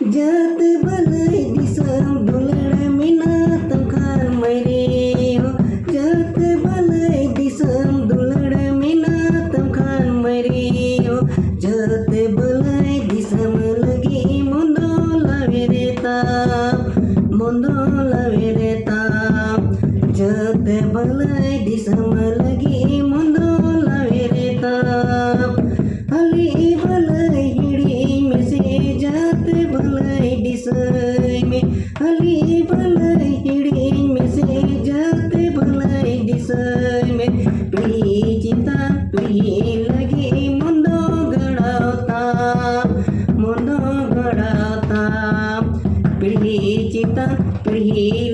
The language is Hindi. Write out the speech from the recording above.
जात भलै दिसम दुलड़ मिना तमखान मरे हो। जात भलै दिसम दुलड़ मिना तमखान मरे हो। जात भलै दिसम लगी मुंदो लावे रे ताप, मुंदो लावे रे ताप। जात भलै दिसम लगी मुंदो लावे रे ताप। हली भलै हिड़ी में से जात भलै दिसै में, हली भलै हिड़ी में से जात भलै दिसै में। पीढ़ी चिता पीढ़ी लगी मुंदो गड़ावता, मुंदो गड़ावता। पीढ़ी चिता पीढ़ी